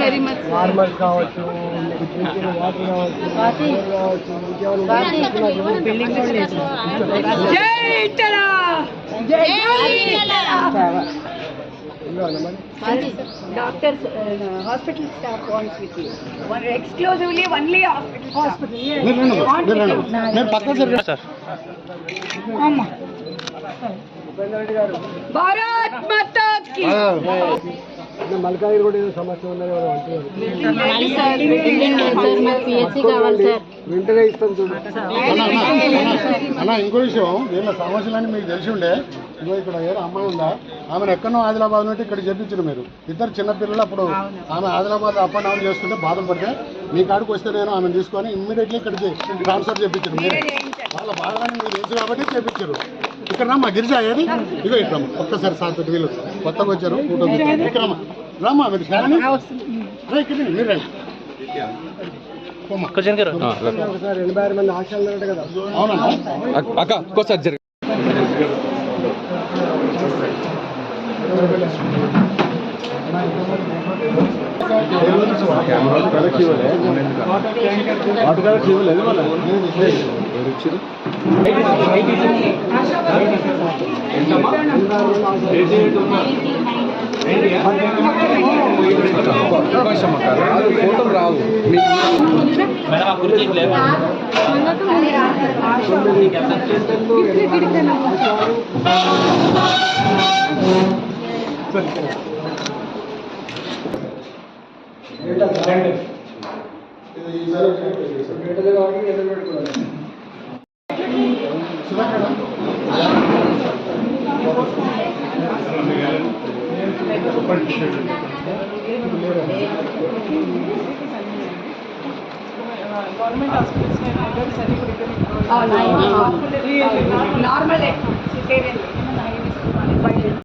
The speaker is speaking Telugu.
Very much. నార్మల్ కావచ్చు, వాటర్ కావచ్చు, doctors hospital staff wants with you exclusively only hospital. Bharat Mata కీ. మల్కాయి కూడా ఏదో సమస్య ఉందని వెంటనే ఇస్తాం చూడు అన్న. ఇంకో విషయం, దీనిలో సమస్యలని మీకు తెలిసి ఉండే. ఇగో ఇక్కడ ఏదో అమ్మాయి ఉందా, ఆమెను ఎక్కడో ఆదిలాబాద్ నుండి ఇక్కడ చేపించారు మీరు. ఇద్దరు చిన్నపిల్లలు అప్పుడు ఆమె ఆదిలాబాద్ అప్ అండ్ డౌన్ చేస్తుంటే బాధపడితే మీ కాడికి వస్తే నేను ఆమెను తీసుకొని ఇమ్మీడియట్లీ ఇక్కడికి ట్రాన్స్ఫర్ చేయించారు మీరు. వాళ్ళ బాధలని మీకు తెలుసు కాబట్టి చేపించారు. ఇక్కడ రమ్మా గిరిజ, ఏది ఇగో ఇక్కడ ఒక్కసారి సార్ వీళ్ళు కొత్తగా వచ్చారు, ఫోటో ఇక్కడ రమ్మా మీరు ఇక్కడ మీరు రండి. ఒకసారి 86 మంది ఆశాలు కదా. అవునన్నా అక్క ఒక్కసారి జరిగి ఫోటోలు రావు. Government hospitals normal